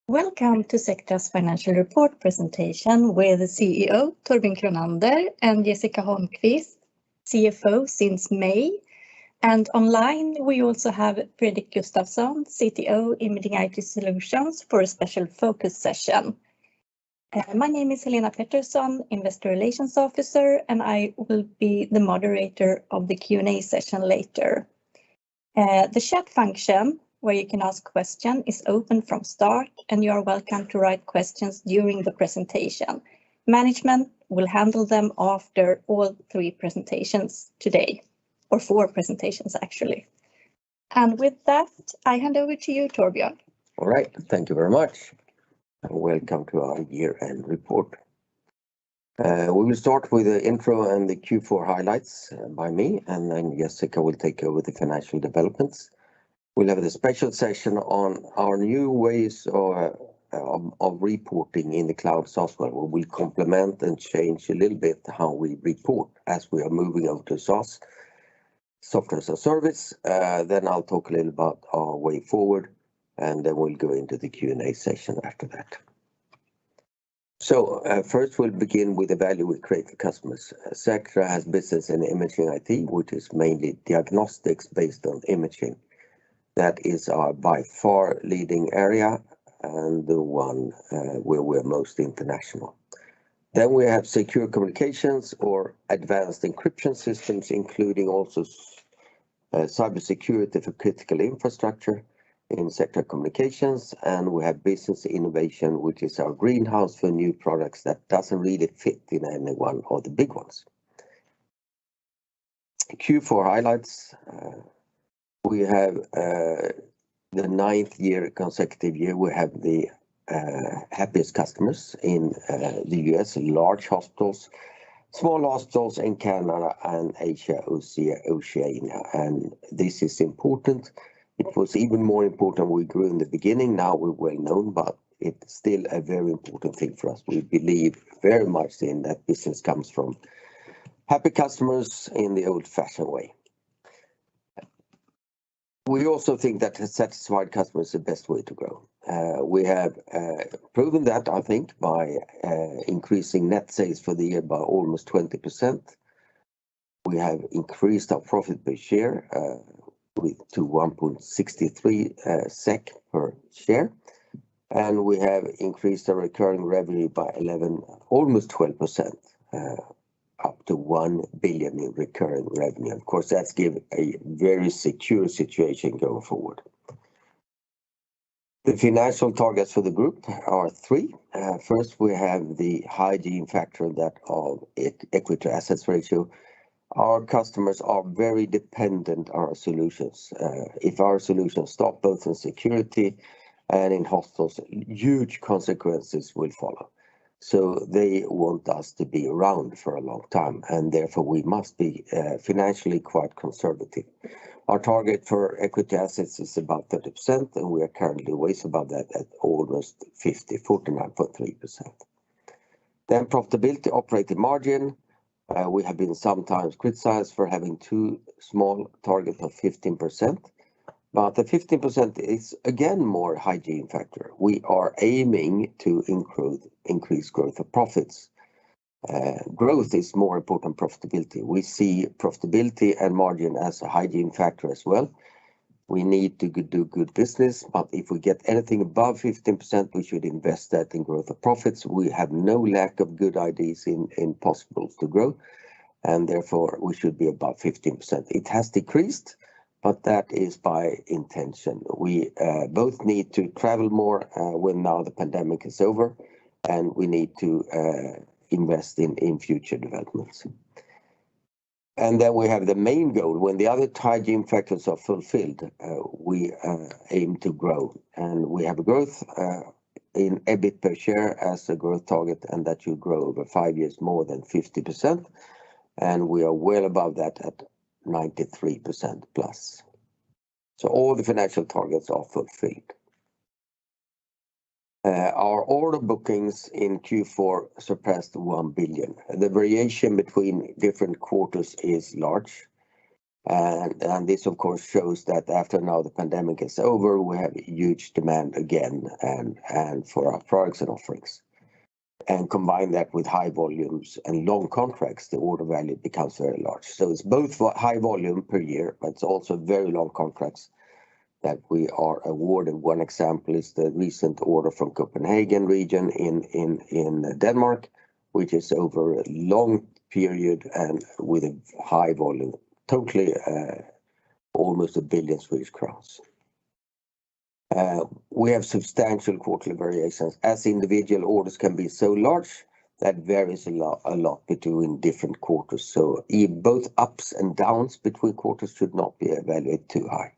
Welcome to Sectra's financial report presentation with CEO Torbjörn Kronander and Jessica Holmquist, CFO since May. And online we also have Fredrik Gustavsson, CTO Imaging IT Solutions for a special focus session. My name is Helena Pettersson, Investor Relations Officer, and I will be the moderator of the Q&A session later. The chat function where you can ask questions is open from start, and you are welcome to write questions during the presentation. Management will handle them after all three presentations today, or four presentations actually. And with that, I hand over to you, Torbjörn. All right, thank you very much. And welcome to our year-end report. We will start with the intro and the Q4 highlights by me, and then Jessica will take over the financial developments. We'll have a special session on our new ways of reporting in the cloud software, where we'll complement and change a little bit how we report as we are moving over to SaaS, software as a service. Then I'll talk a little about our way forward, and then we'll go into the Q&A session after that. So first we'll begin with the value we create for customers. Sectra has business in imaging IT, which is mainly diagnostics based on imaging. That is our by far leading area and the one where we're most international. Then we have secure communications or advanced encryption systems, including also cybersecurity for critical infrastructure in Sectra Communications, and we have business innovation, which is our greenhouse for new products that doesn't really fit in any one of the big ones. Q4 highlights. We have the 9th consecutive year we have the happiest customers in the US, large hospitals, small hospitals in Canada and Asia, Oceania, and this is important. It was even more important we grew in the beginning. Now we're well known, but it's still a very important thing for us. We believe very much in that business comes from happy customers in the old-fashioned way. We also think that a satisfied customer is the best way to grow. We have proven that, I think, by increasing net sales for the year by almost 20%. We have increased our profit per share to 1.63 SEK per share, and we have increased our recurring revenue by almost 12%. Up to 1 billion in recurring revenue. Of course, that's give a very secure situation going forward. The financial targets for the group are three. First, we have the hygiene factor that of equity to assets ratio. Our customers are very dependent on our solutions. If our solutions stop both in security and in hospitals, huge consequences will follow. So they want us to be around for a long time, and therefore we must be financially quite conservative. Our target for equity assets is about 30%, and we are currently way above that at almost 49.3%. Then profitability, operating margin. We have been sometimes criticized for having too small target of 15%. But the 15% is again more hygiene factor. We are aiming to increase growth of profits. Growth is more important than profitability. We see profitability and margin as a hygiene factor as well. We need to do good business, but if we get anything above 15%, we should invest that in growth of profits. We have no lack of good ideas in possibles to grow, and therefore we should be above 15%. It has decreased, but that is by intention. We both need to travel more when now the pandemic is over, and we need to invest in future developments. And then we have the main goal. When the other hygiene factors are fulfilled, we aim to grow. And we have a growth in EBIT per share as a growth target, and that should grow over 5 years more than 50%. And we are well above that at 93% plus. So all the financial targets are fulfilled. Our order bookings in Q4 surpassed 1 billion. The variation between different quarters is large. And this of course shows that after now the pandemic is over, we have huge demand again and for our products and offerings. And combine that with high volumes and long contracts, the order value becomes very large. So it's both high volume per year, but it's also very long contracts that we are awarded. One example is the recent order from Copenhagen region in Denmark, which is over a long period and with a high volume, totally almost 1 billion Swedish crowns. We have substantial quarterly variations as individual orders can be so large that varies a lot between different quarters. So both ups and downs between quarters should not be evaluated too high.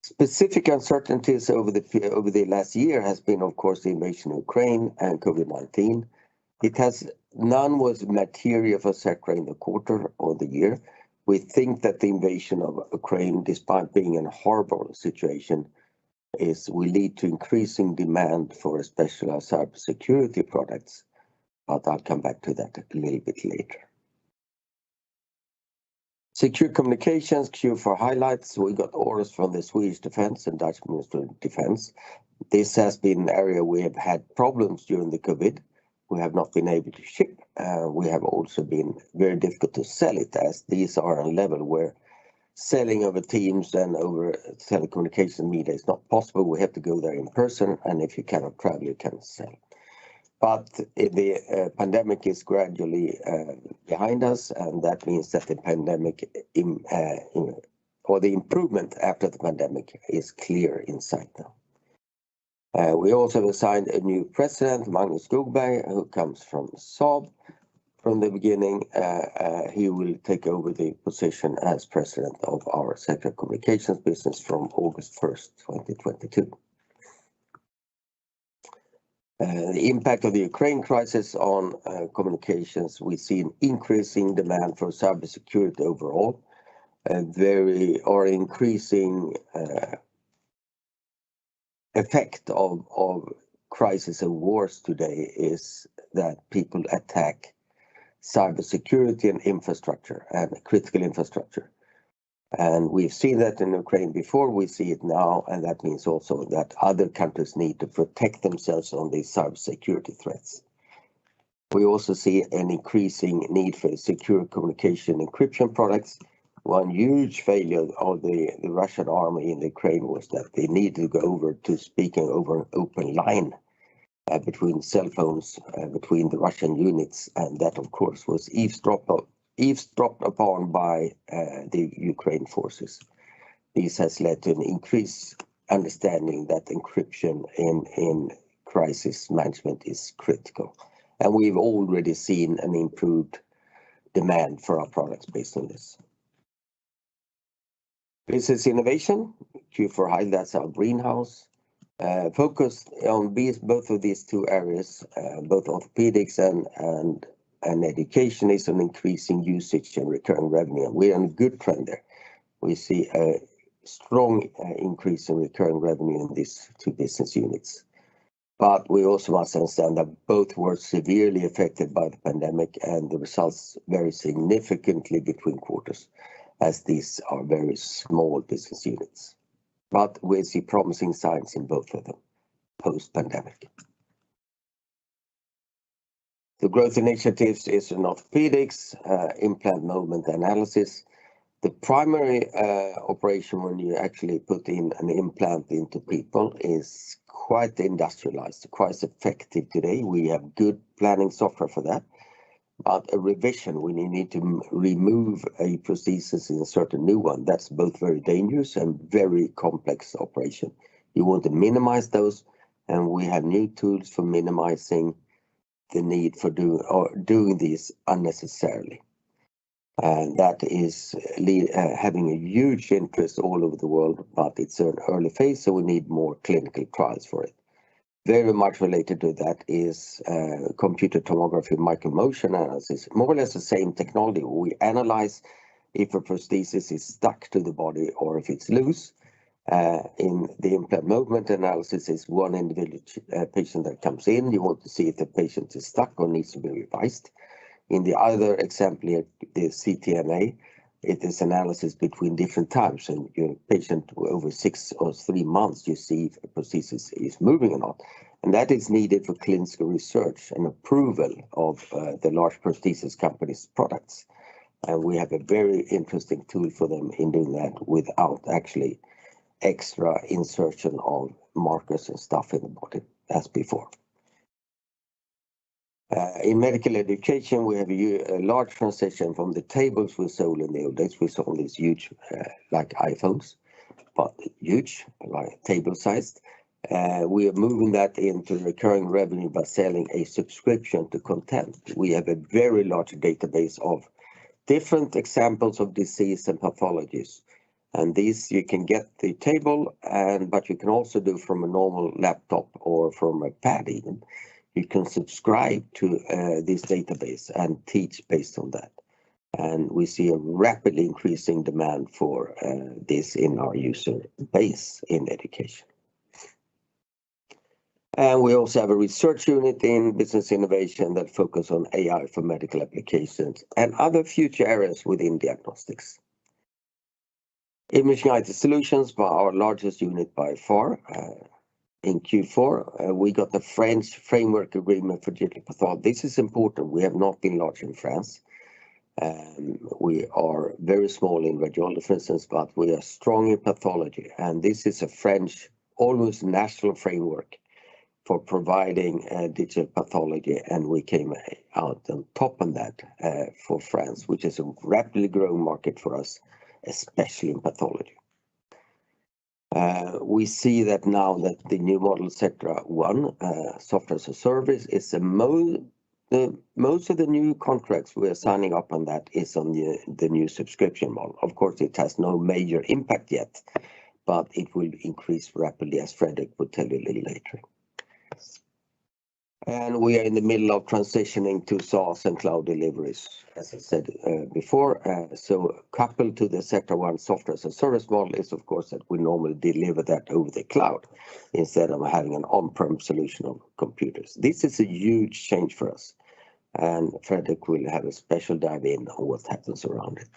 Specific uncertainties over the last year has been, of course, the invasion of Ukraine and COVID-19. None was material for Sectra in the quarter or the year. We think that the invasion of Ukraine, despite being in a horrible situation, will lead to increasing demand for especially our cybersecurity products, but I'll come back to that a little bit later. Secure Communications, Q4 highlights. We got orders from the Swedish Defense and Dutch Ministry of Defense. This has been an area we have had problems during the COVID. We have not been able to ship. We have also been very difficult to sell it, as these are on a level where selling over Teams and over telecommunication media is not possible. We have to go there in person, and if you cannot travel, you cannot sell. But the pandemic is gradually behind us, and that means that the pandemic or the improvement after the pandemic is clear in sight now. We also assigned a new president, Magnus Skogberg, who comes from Saab. From the beginning, he will take over the position as president of our Sectra Communications business from August 1st, 2022. The impact of the Ukraine crisis on communications, we see an increasing demand for cybersecurity overall. Increasing effect of crisis and wars today is that people attack cybersecurity and infrastructure and critical infrastructure. And we've seen that in Ukraine before, we see it now, and that means also that other countries need to protect themselves on these cybersecurity threats. We also see an increasing need for secure communication encryption products. One huge failure of the Russian army in Ukraine was that they needed to go over to speaking over an open line between cell phones, between the Russian units, and that of course was eavesdropped upon by the Ukraine forces. This has led to an increased understanding that encryption in crisis management is critical. And we've already seen an improved demand for our products based on this. Business innovation, Q4 highlight, that's our greenhouse. Focused on both of these two areas, both orthopedics and education, is an increasing usage and recurring revenue. We're on a good trend there. We see a strong increase in recurring revenue in these two business units. But we also must understand that both were severely affected by the pandemic, and the results vary significantly between quarters, as these are very small business units. But we see promising signs in both of them post-pandemic. The growth initiatives is in orthopedics, implant movement analysis. The primary operation when you actually put in an implant into people is quite industrialized, quite effective today. We have good planning software for that. But a revision, when you need to remove a prosthesis and insert a new one, that's both very dangerous and very complex operation. You want to minimize those, and we have new tools for minimizing the need for doing these unnecessarily. And that is having a huge interest all over the world, but it's an early phase, so we need more clinical trials for it. Very much related to that is computer tomography, micromotion analysis, more or less the same technology. We analyze if a prosthesis is stuck to the body or if it's loose. In the implant movement analysis is one individual patient that comes in. You want to see if the patient is stuck or needs to be revised. In the other example here, the CTNA, it is analysis between different times, and your patient over 6 or 3 months, you see if a prosthesis is moving or not. And that is needed for clinical research and approval of the large prosthesis companies' products. And we have a very interesting tool for them in doing that without actually extra insertion of markers and stuff in the body as before. In medical education, we have a large transition from the tables we sold in the old days. We sold these huge, like iPhones, but huge, like table-sized. We are moving that into recurring revenue by selling a subscription to content. We have a very large database of different examples of disease and pathologies. And these you can get the table, but you can also do from a normal laptop or from a pad even. You can subscribe to this database and teach based on that. And we see a rapidly increasing demand for this in our user base in education. And we also have a research unit in business innovation that focus on AI for medical applications and other future areas within diagnostics. Imaging IT Solutions were our largest unit by far. In Q4, we got the French framework agreement for digital pathology. This is important. We have not been large in France. We are very small in radiology, for instance, but we are strong in pathology. And this is a French, almost national framework for providing digital pathology. And we came out on top of that for France, which is a rapidly growing market for us, especially in pathology. We see that now that the new model Sectra 1, software as a service, is most of the new contracts we are signing up on that is on the new subscription model. Of course, it has no major impact yet, but it will increase rapidly, as Fredrik will tell you a little later. And we are in the middle of transitioning to SaaS and cloud deliveries, as I said before. So coupled to the Sectra 1 software as a service model is, of course, that we normally deliver that over the cloud instead of having an on-prem solution of computers. This is a huge change for us. And Fredrik will have a special dive in on what happens around it.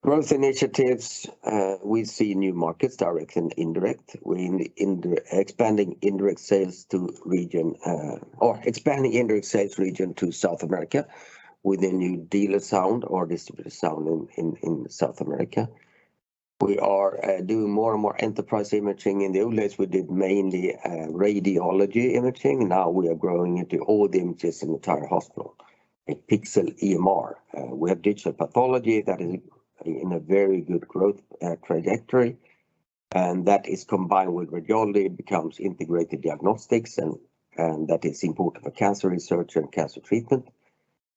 Growth initiatives, we see new markets, direct and indirect. We're expanding indirect sales to region, expanding indirect sales region to South America with a new dealer sound or distributor sound in South America. We are doing more and more enterprise imaging. In the old days, we did mainly radiology imaging. Now we are growing into all the images in the entire hospital, a pixel EMR. We have digital pathology that is in a very good growth trajectory, and that is combined with radiology, it becomes integrated diagnostics, and that is important for cancer research and cancer treatment.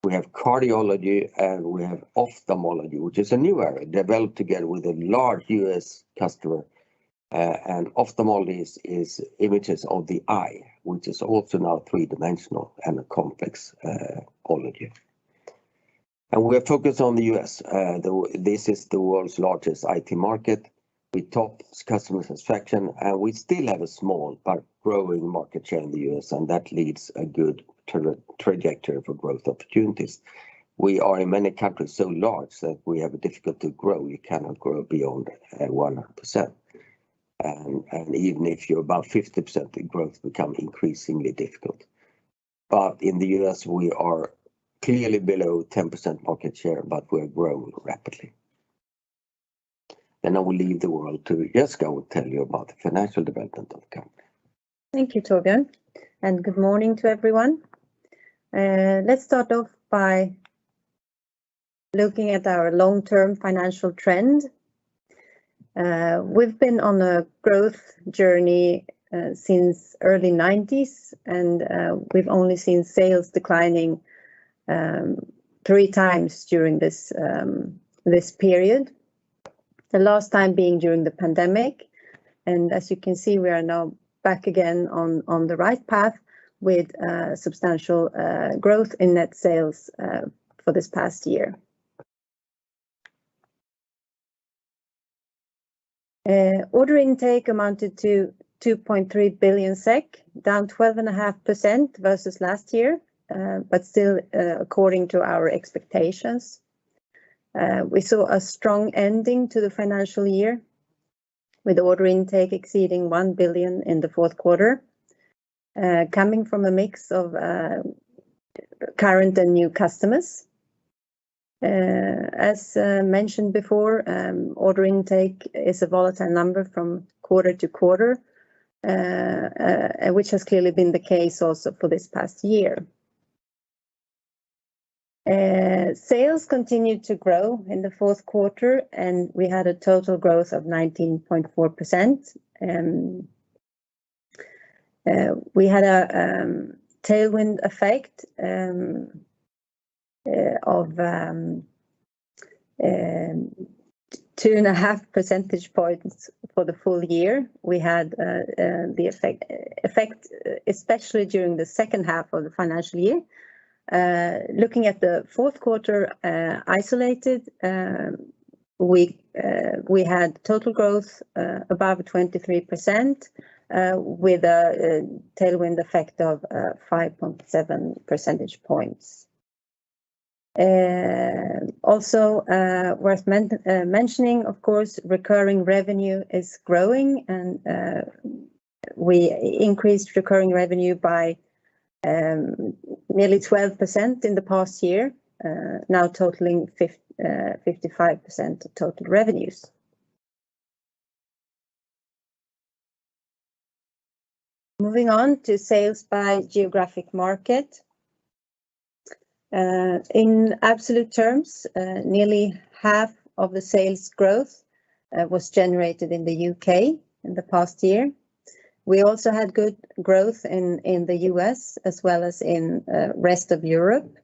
We have cardiology and we have ophthalmology, which is a new area developed together with a large US customer. And ophthalmology is images of the eye, which is also now three-dimensional and a complex ology. And we are focused on the US. This is the world's largest IT market with top customer satisfaction, and we still have a small but growing market share in the US, and that leads a good trajectory for growth opportunities. We are in many countries so large that we have a difficulty to grow. You cannot grow beyond 100%. And even if you're about 50%, the growth becomes increasingly difficult. But in the US, we are clearly below 10% market share, but we're growing rapidly. Then I will leave the word to Jessica, who will tell you about the financial development of the company. Thank you, Torbjörn, and good morning to everyone. Let's start off by looking at our long-term financial trend. We've been on a growth journey since early 90s, and we've only seen sales declining 3 times during this period. The last time being during the pandemic, and as you can see, we are now back again on the right path with substantial growth in net sales for this past year. Order intake amounted to 2.3 billion SEK, down 12.5% versus last year. but still according to our expectations. We saw a strong ending to the financial year, with order intake exceeding 1 billion in the fourth quarter, coming from a mix of current and new customers. As mentioned before, order intake is a volatile number from quarter to quarter, which has clearly been the case also for this past year. Sales continued to grow in the fourth quarter, and we had a total growth of 19.4%. We had a tailwind effect of 2.5 percentage points for the full year. We had the effect especially during the second half of the financial year. Looking at the fourth quarter isolated, we had total growth above 23%, with a tailwind effect of 5.7 percentage points. Also worth mentioning, of course, recurring revenue is growing, and we increased recurring revenue by nearly 12% in the past year, now totaling 55% of total revenues. Moving on to sales by geographic market. In absolute terms, nearly half of the sales growth was generated in the UK in the past year. We also had good growth in the US as well as in rest of Europe,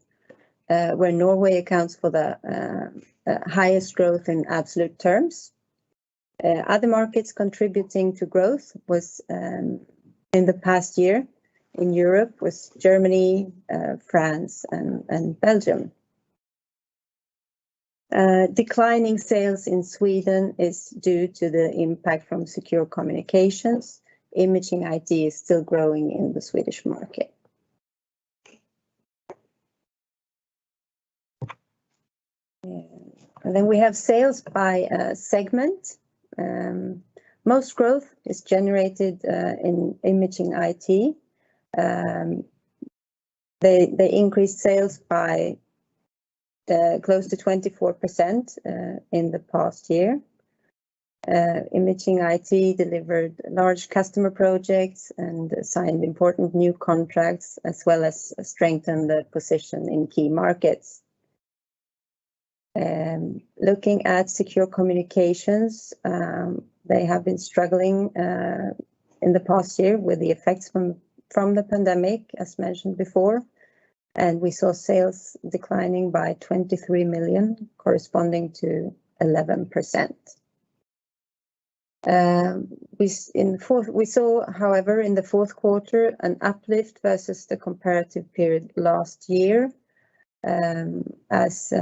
where Norway accounts for the highest growth in absolute terms. Other markets contributing to growth was in the past year in Europe was Germany, France, and Belgium. Declining sales in Sweden is due to the impact from secure communications. Imaging IT is still growing in the Swedish market. And then we have sales by segment. Most growth is generated in imaging IT. They increased sales by close to 24% in the past year. Imaging IT delivered large customer projects and signed important new contracts, as well as strengthened the position in key markets. Looking at secure communications, they have been struggling in the past year with the effects from the pandemic, as mentioned before, and we saw sales declining by 23 million, corresponding to 11%. We saw, however, in the fourth quarter, an uplift versus the comparative period last year, as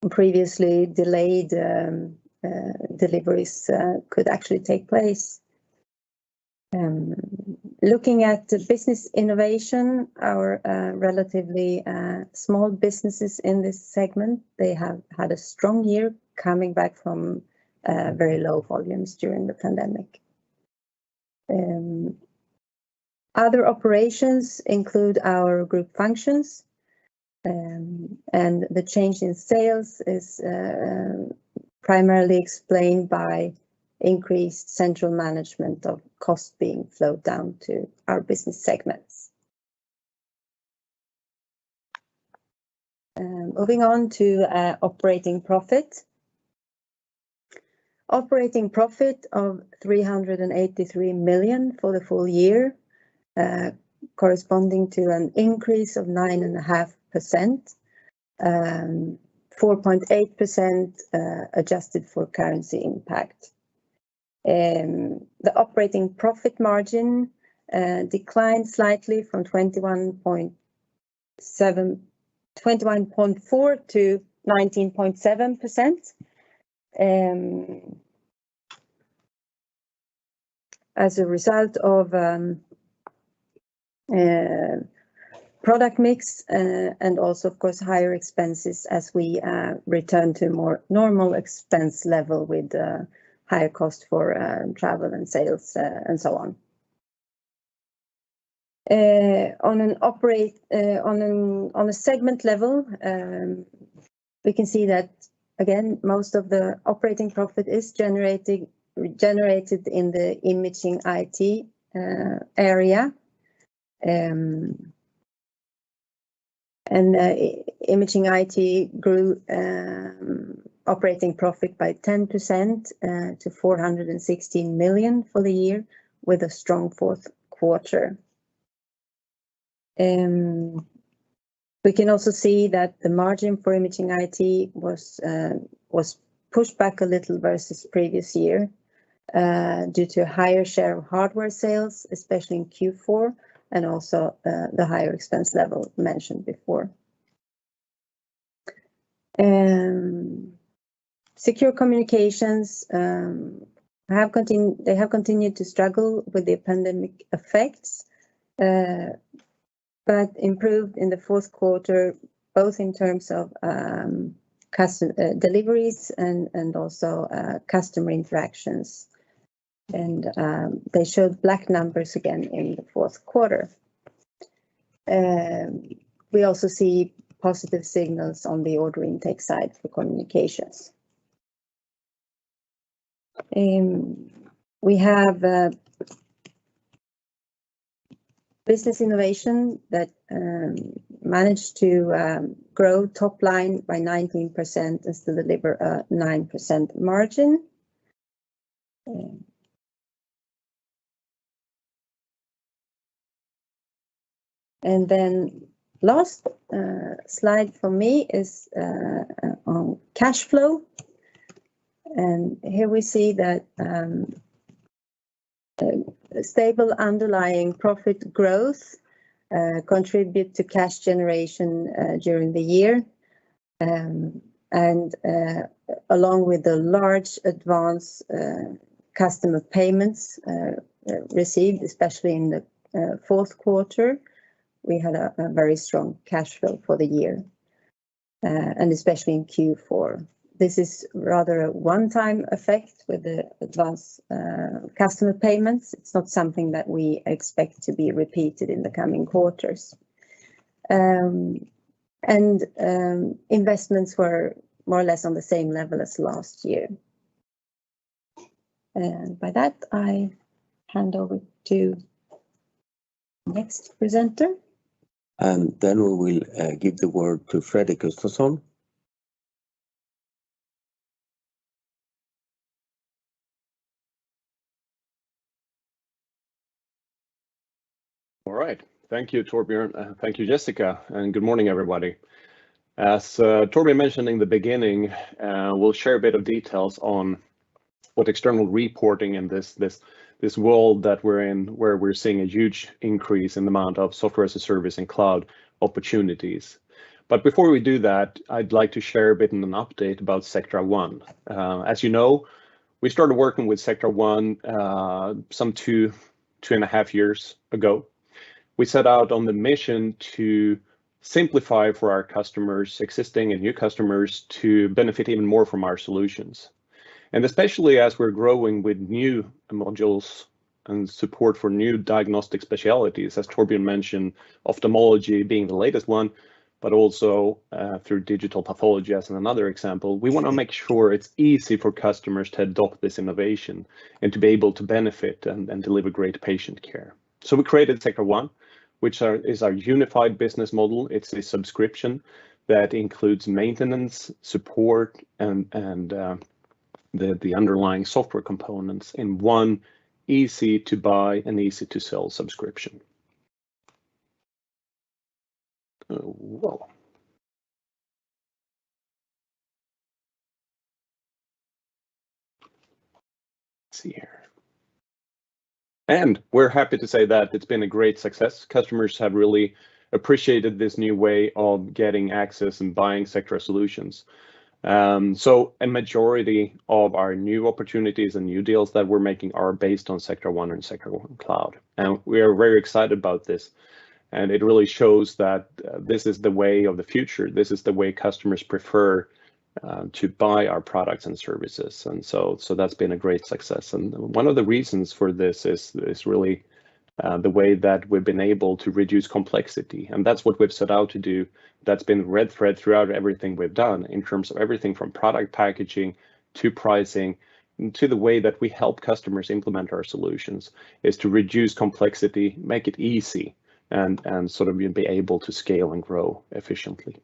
previously delayed deliveries could actually take place. Looking at the business innovation, our relatively small businesses in this segment, they have had a strong year coming back from very low volumes during the pandemic. Other operations include our group functions, and the change in sales is primarily explained by increased central management of cost being flowed down to our business segments. Moving on to operating profit. Operating profit of 383 million for the full year, corresponding to an increase of 9.5%, 4.8% adjusted for currency impact. The operating profit margin declined slightly from 21.4% to 19.7%. As a result of product mix, and also, of course, higher expenses as we return to more normal expense level with higher cost for travel and sales and so on. On a segment level, we can see that again most of the operating profit is generated in the imaging IT area, and imaging IT grew operating profit by 10% to 416 million for the year, with a strong fourth quarter. We can also see that the margin for imaging IT was pushed back a little versus previous year due to a higher share of hardware sales, especially in Q4, and also the higher expense level mentioned before. Secure Communications have continued to struggle with the pandemic effects, but improved in the fourth quarter, both in terms of deliveries and also customer interactions. And they showed black numbers again in the fourth quarter. We also see positive signals on the order intake side for communications. We have Business Innovation that managed to grow top line by 19% and still deliver a 9% margin. And then last slide for me is on cash flow. And here we see that stable underlying profit growth contribute to cash generation during the year. And along with the large advance customer payments received, especially in the fourth quarter, we had a very strong cash flow for the year, and especially in Q4. This is rather a one-time effect with the advance customer payments. It's not something that we expect to be repeated in the coming quarters. Investments were more or less on the same level as last year. And by that, I hand over to next presenter. And then we will give the word to Fredrik Gustavsson. All right. Thank you, Torbjörn. Thank you, Jessica, and good morning, everybody. As Torbjörn mentioned in the beginning, we'll share a bit of details on what external reporting in this world that we're in, where we're seeing a huge increase in the amount of software as a service and cloud opportunities. But before we do that, I'd like to share a bit of an update about Sectra One. As you know, we started working with Sectra One some two and a half years ago. We set out on the mission to simplify for our customers, existing and new customers, to benefit even more from our solutions. And especially as we're growing with new modules and support for new diagnostic specialties, as Torbjörn mentioned, ophthalmology being the latest one, but also through digital pathology as another example, we want to make sure it's easy for customers to adopt this innovation and to be able to benefit and deliver great patient care. So we created Sectra One, which is our unified business model. It's a subscription that includes maintenance, support, and the underlying software components in one easy to buy and easy to sell subscription. Whoa. Let's see here. And we're happy to say that it's been a great success. Customers have really appreciated this new way of getting access and buying Sectra solutions. So a majority of our new opportunities and new deals that we're making are based on Sectra One and Sectra One Cloud. And we are very excited about this. And it really shows that this is the way of the future. This is the way customers prefer to buy our products and services. And so that's been a great success. And one of the reasons for this is really the way that we've been able to reduce complexity. And that's what we've set out to do. That's been red thread throughout everything we've done in terms of everything from product packaging to pricing to the way that we help customers implement our solutions, is to reduce complexity, make it easy, and sort of be able to scale and grow efficiently.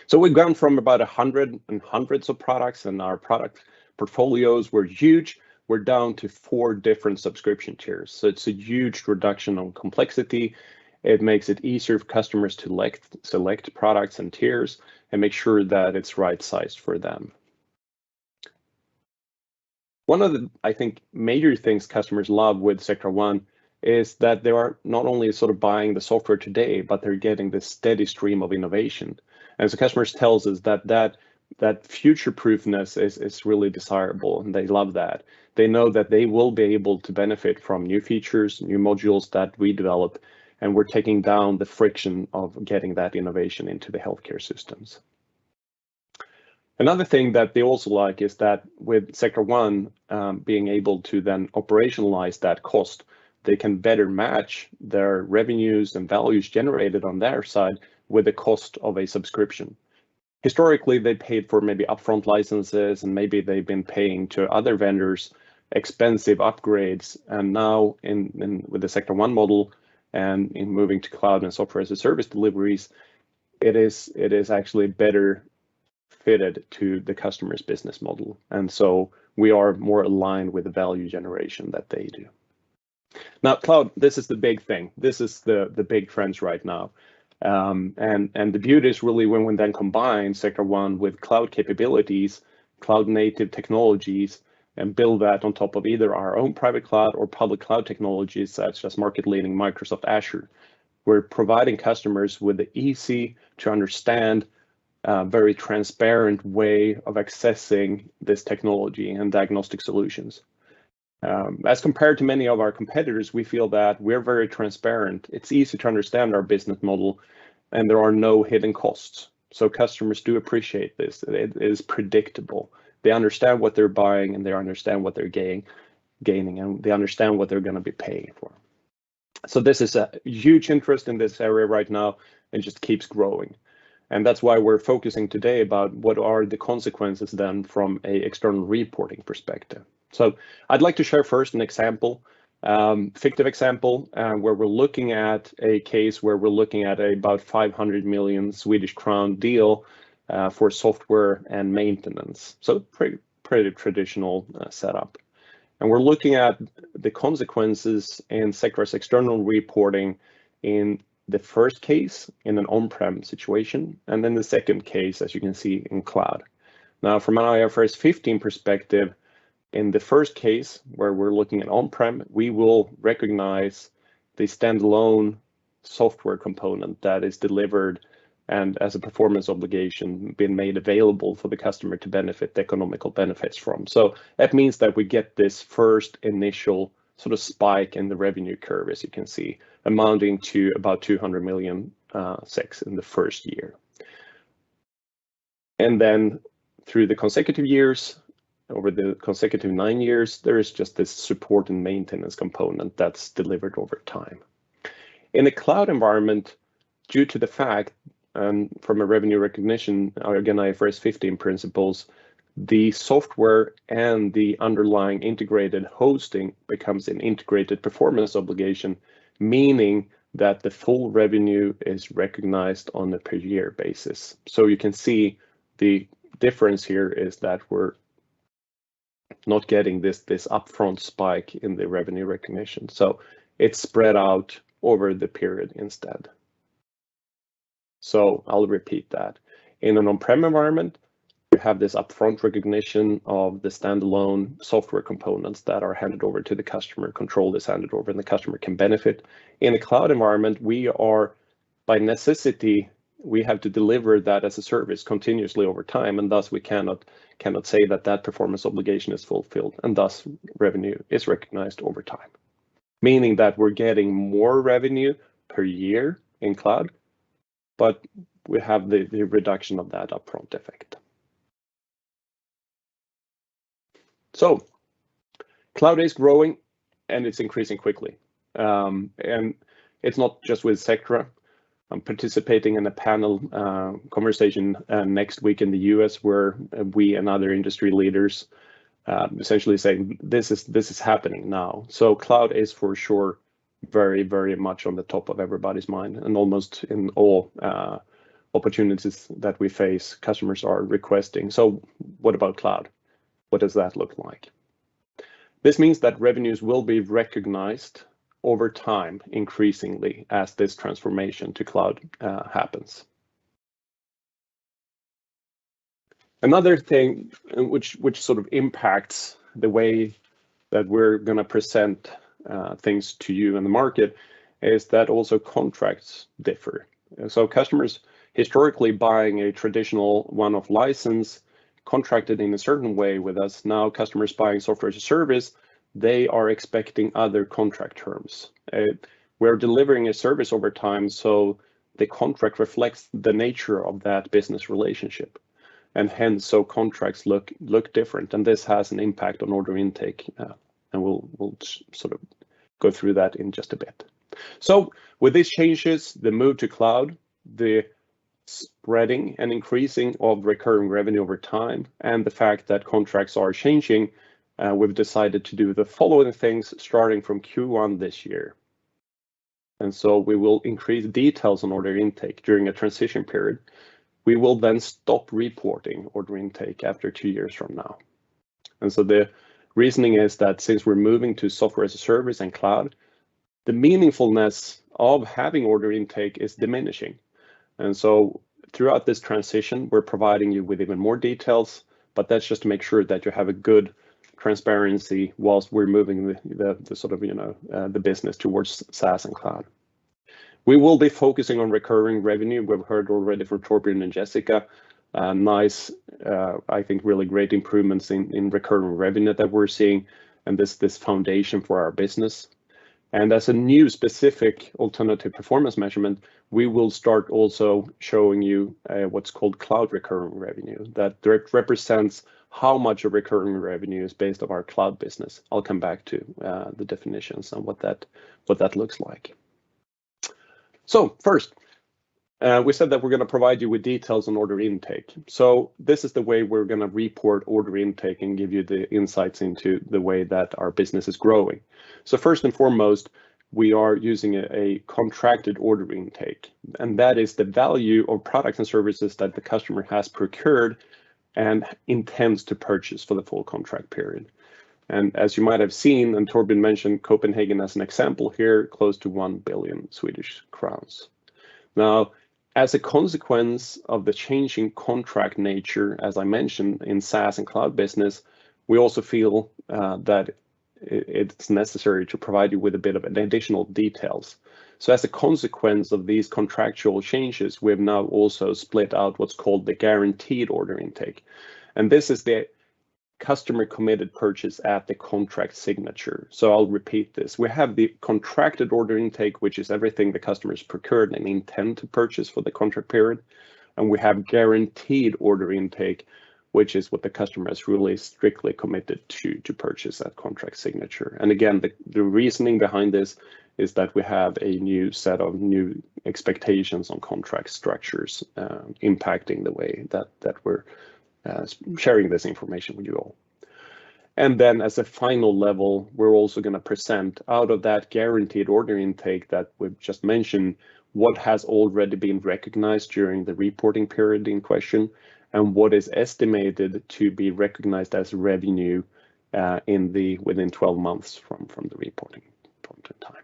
So we've gone from about 100 and hundreds of products, and our product portfolios were huge. We're down to 4 different subscription tiers. So it's a huge reduction on complexity. It makes it easier for customers to select products and tiers and make sure that it's right sized for them. One of the, I think, major things customers love with Sectra One is that they are not only sort of buying the software today, but they're getting this steady stream of innovation. And so customers tells us that future-proofness is really desirable, and they love that. They know that they will be able to benefit from new features, new modules that we develop, and we're taking down the friction of getting that innovation into the healthcare systems. Another thing that they also like is that with Sectra One being able to then operationalize that cost, they can better match their revenues and values generated on their side with the cost of a subscription. Historically, they paid for maybe upfront licenses, and maybe they've been paying to other vendors expensive upgrades. And now with the Sectra One model and in moving to cloud and software as a service deliveries, it is actually better fitted to the customer's business model. And so we are more aligned with the value generation that they do. Now, cloud, this is the big thing. This is the big trends right now. And the beauty is really when we then combine Sectra One with cloud capabilities, cloud native technologies, and build that on top of either our own private cloud or public cloud technologies such as market leading Microsoft Azure. We're providing customers with the easy to understand, very transparent way of accessing this technology and diagnostic solutions. As compared to many of our competitors, we feel that we're very transparent. It's easy to understand our business model, and there are no hidden costs. So customers do appreciate this. It is predictable. They understand what they're buying, and they understand what they're gaining, and they understand what they're going to be paying for. So this is a huge interest in this area right now, and just keeps growing. And that's why we're focusing today about what are the consequences then from an external reporting perspective. So I'd like to share first an example, fictive example, where we're looking at a case where we're looking at about 500 million Swedish crown deal for software and maintenance. So pretty traditional setup. And we're looking at the consequences in Sectra's external reporting in the first case in an on-prem situation, and then the second case, as you can see, in cloud. Now, from an IFRS 15 perspective, in the first case, where we're looking at on-prem, we will recognize the standalone software component that is delivered and as a performance obligation been made available for the customer to benefit the economical benefits from. So that means that we get this first initial sort of spike in the revenue curve, as you can see, amounting to about 200 million in the first year. And then through the consecutive years, over the consecutive 9 years, there is just this support and maintenance component that's delivered over time. In a cloud environment, due to the fact, from a revenue recognition, again, IFRS 15 principles, the software and the underlying integrated hosting becomes an integrated performance obligation, meaning that the full revenue is recognized on a per year basis. So you can see the difference here is that we're not getting this upfront spike in the revenue recognition. So it's spread out over the period instead. So I'll repeat that. In an on-prem environment, you have this upfront recognition of the standalone software components that are handed over to the customer, control is handed over, and the customer can benefit. In a cloud environment, we are, by necessity, we have to deliver that as a service continuously over time, and thus we cannot say that that performance obligation is fulfilled, and thus revenue is recognized over time. Meaning that we're getting more revenue per year in cloud, but we have the reduction of that upfront effect. So cloud is growing and it's increasing quickly. And it's not just with Sectra. I'm participating in a panel conversation next week in the US where we and other industry leaders essentially saying this is happening now. So cloud is for sure very, very much on the top of everybody's mind, and almost in all opportunities that we face, customers are requesting. So what about cloud? What does that look like? This means that revenues will be recognized over time increasingly as this transformation to cloud happens. Another thing which sort of impacts the way that we're going to present things to you in the market is that also contracts differ. So customers historically buying a traditional one-off license contracted in a certain way with us. Now customers buying software as a service, they are expecting other contract terms. We're delivering a service over time, so the contract reflects the nature of that business relationship. And hence, so contracts look different, and this has an impact on order intake, and we'll sort of go through that in just a bit. So with these changes, the move to cloud, the spreading and increasing of recurring revenue over time, and the fact that contracts are changing, we've decided to do the following things starting from Q1 this year. And so we will increase details on order intake during a transition period. We will then stop reporting order intake after 2 years from now. And so the reasoning is that since we're moving to software as a service and cloud, the meaningfulness of having order intake is diminishing. And so throughout this transition, we're providing you with even more details, but that's just to make sure that you have a good transparency whilst we're moving the sort of, the business towards SaaS and cloud. We will be focusing on recurring revenue. We've heard already from Torbjörn and Jessica, nice, I think really great improvements in recurring revenue that we're seeing, and this foundation for our business. And as a new specific alternative performance measurement, we will start also showing you what's called cloud recurring revenue that represents how much of recurring revenue is based on our cloud business. I'll come back to the definitions and what that looks like. So first, we said that we're going to provide you with details on order intake. So this is the way we're going to report order intake and give you the insights into the way that our business is growing. So first and foremost, we are using a contracted order intake, and that is the value of products and services that the customer has procured and intends to purchase for the full contract period. And as you might have seen, and Torbjörn mentioned Copenhagen as an example here, close to 1 billion Swedish crowns. Now, as a consequence of the changing contract nature, as I mentioned, in SaaS and cloud business, we also feel that it's necessary to provide you with a bit of additional details. So as a consequence of these contractual changes, we've now also split out what's called the guaranteed order intake. And this is the customer committed purchase at the contract signature. So I'll repeat this. We have the contracted order intake, which is everything the customers procured and intend to purchase for the contract period. And we have guaranteed order intake, which is what the customer is really strictly committed to purchase at contract signature. And again, the reasoning behind this is that we have a new set of new expectations on contract structures impacting the way that we're sharing this information with you all. And then as a final level, we're also going to present out of that guaranteed order intake that we've just mentioned, what has already been recognized during the reporting period in question, and what is estimated to be recognized as revenue within 12 months from the reporting point in time.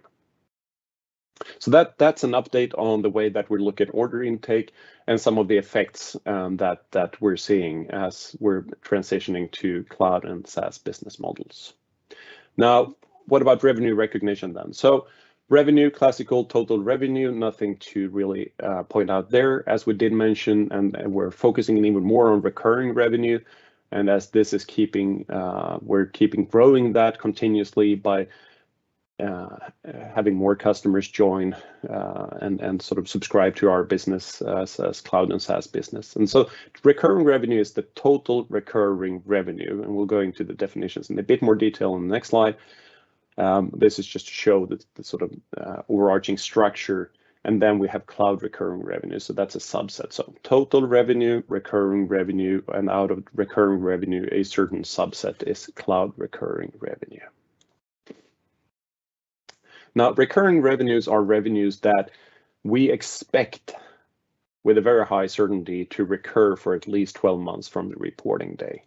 So that's an update on the way that we look at order intake and some of the effects that we're seeing as we're transitioning to cloud and SaaS business models. Now, what about revenue recognition then? So revenue, classical total revenue, nothing to really point out there. As we did mention, and we're focusing even more on recurring revenue. And as this is we're keeping growing that continuously by having more customers join and sort of subscribe to our business as cloud and SaaS business. And so recurring revenue is the total recurring revenue, and we'll go into the definitions in a bit more detail in the next slide. This is just to show the sort of overarching structure. And then we have cloud recurring revenue, so that's a subset. So total revenue, recurring revenue, and out of recurring revenue, a certain subset is cloud recurring revenue. Now, recurring revenues are revenues that we expect with a very high certainty to recur for at least 12 months from the reporting day.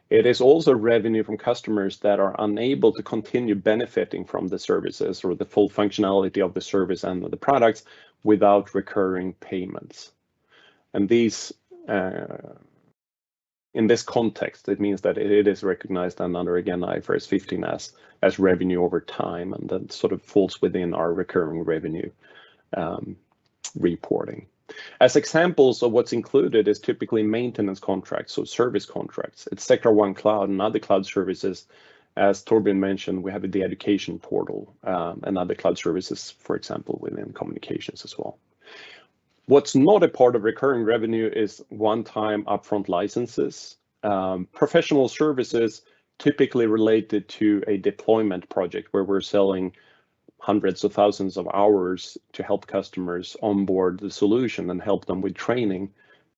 It is also revenue from customers that are unable to continue benefiting from the services or the full functionality of the service and the products without recurring payments. And these, in this context, it means that it is recognized under, again, IFRS 15 as revenue over time, and that sort of falls within our recurring revenue reporting. As examples of what's included is typically maintenance contracts, so service contracts. It's Sectra One Cloud and other cloud services. As Torbjörn mentioned, we have the education portal and other cloud services, for example, within communications as well. What's not a part of recurring revenue is one-time upfront licenses. Professional services typically related to a deployment project where we're selling hundreds of thousands of hours to help customers onboard the solution and help them with training.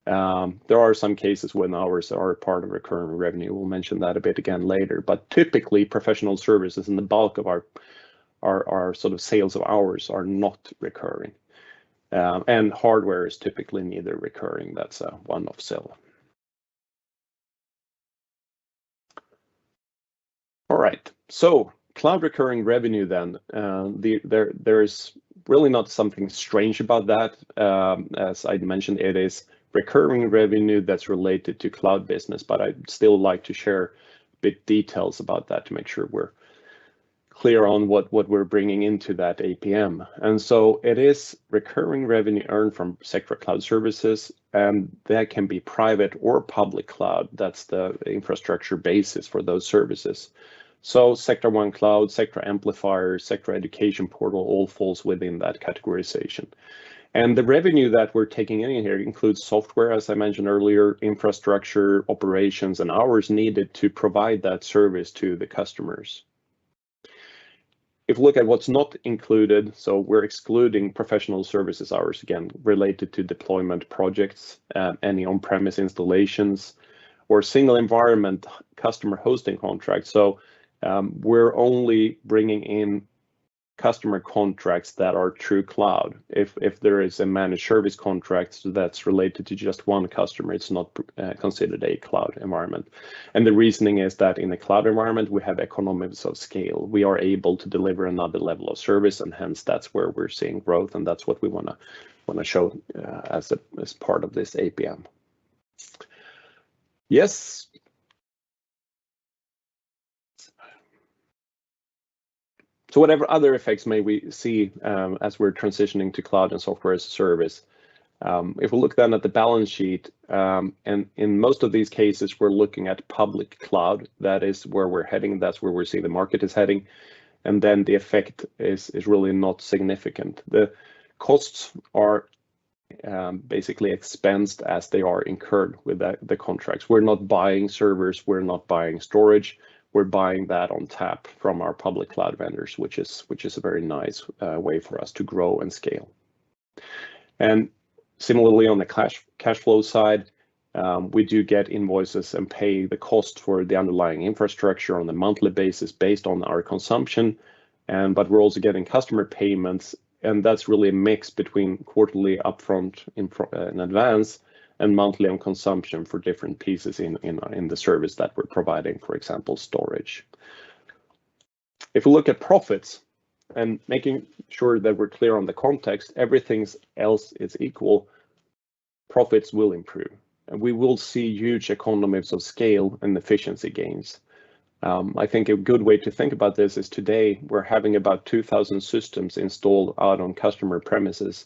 There are some cases when hours are a part of recurring revenue. We'll mention that a bit again later, but typically professional services and the bulk of our sort of sales of hours are not recurring. And hardware is typically neither recurring. That's a one-off sale. All right, so cloud recurring revenue then, there's really not something strange about that. As I mentioned, it is recurring revenue that's related to cloud business, but I'd still like to share a bit details about that to make sure we're clear on what we're bringing into that APM. And so it is recurring revenue earned from Sectra Cloud Services, and that can be private or public cloud. That's the infrastructure basis for those services. So Sectra One Cloud, Sectra Amplifier, Sectra Education Portal all falls within that categorization. And the revenue that we're taking in here includes software, as I mentioned earlier, infrastructure, operations, and hours needed to provide that service to the customers. If you look at what's not included, so we're excluding professional services hours, again, related to deployment projects, any on-premise installations, or single environment customer hosting contracts. So we're only bringing in customer contracts that are true cloud. If there is a managed service contract that's related to just one customer, it's not considered a cloud environment. And the reasoning is that in a cloud environment, we have economies of scale. We are able to deliver another level of service, and hence that's where we're seeing growth, and that's what we want to show as part of this APM. Yes. So whatever other effects may we see as we're transitioning to cloud and software as a service, if we look then at the balance sheet, and in most of these cases, we're looking at public cloud. That is where we're heading. That's where we're seeing the market is heading. And then the effect is really not significant. The costs are basically expensed as they are incurred with the contracts. We're not buying servers. We're not buying storage. We're buying that on tap from our public cloud vendors, which is a very nice way for us to grow and scale. And similarly, on the cash flow side, we do get invoices and pay the cost for the underlying infrastructure on a monthly basis based on our consumption. But we're also getting customer payments, and that's really a mix between quarterly upfront in advance and monthly on consumption for different pieces in the service that we're providing, for example, storage. If we look at profits and making sure that we're clear on the context, everything else is equal, profits will improve. And we will see huge economies of scale and efficiency gains. I think a good way to think about this is today we're having about 2,000 systems installed out on customer premises.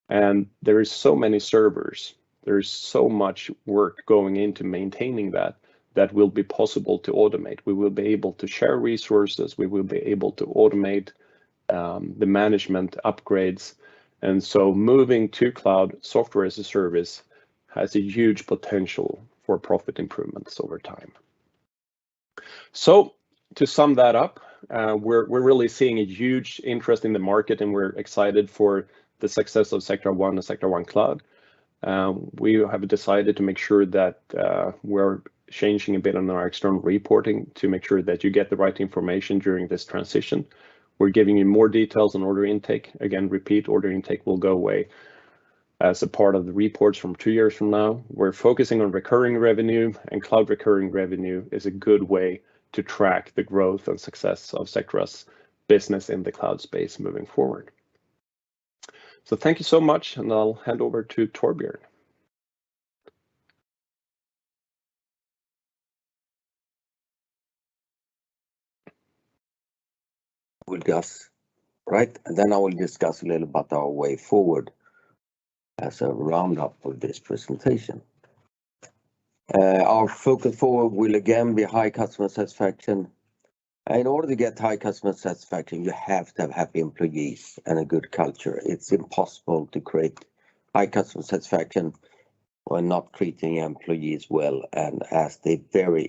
And there is so many servers. There's so much work going into maintaining that that will be possible to automate. We will be able to share resources. We will be able to automate the management upgrades. And so moving to cloud software as a service has a huge potential for profit improvements over time. So to sum that up, we're really seeing a huge interest in the market, and we're excited for the success of Sectra One and Sectra One Cloud. We have decided to make sure that we're changing a bit on our external reporting to make sure that you get the right information during this transition. We're giving you more details on order intake. Again, repeat, order intake will go away as a part of the reports from 2 years from now. We're focusing on recurring revenue, and cloud recurring revenue is a good way to track the growth and success of Sectra's business in the cloud space moving forward. So thank you so much, and I'll hand over to Torbjörn. Then I will discuss a little about our way forward as a roundup of this presentation. Our focus forward will again be high customer satisfaction. In order to get high customer satisfaction, you have to have happy employees and a good culture. It's impossible to create high customer satisfaction when not treating employees well, and as the very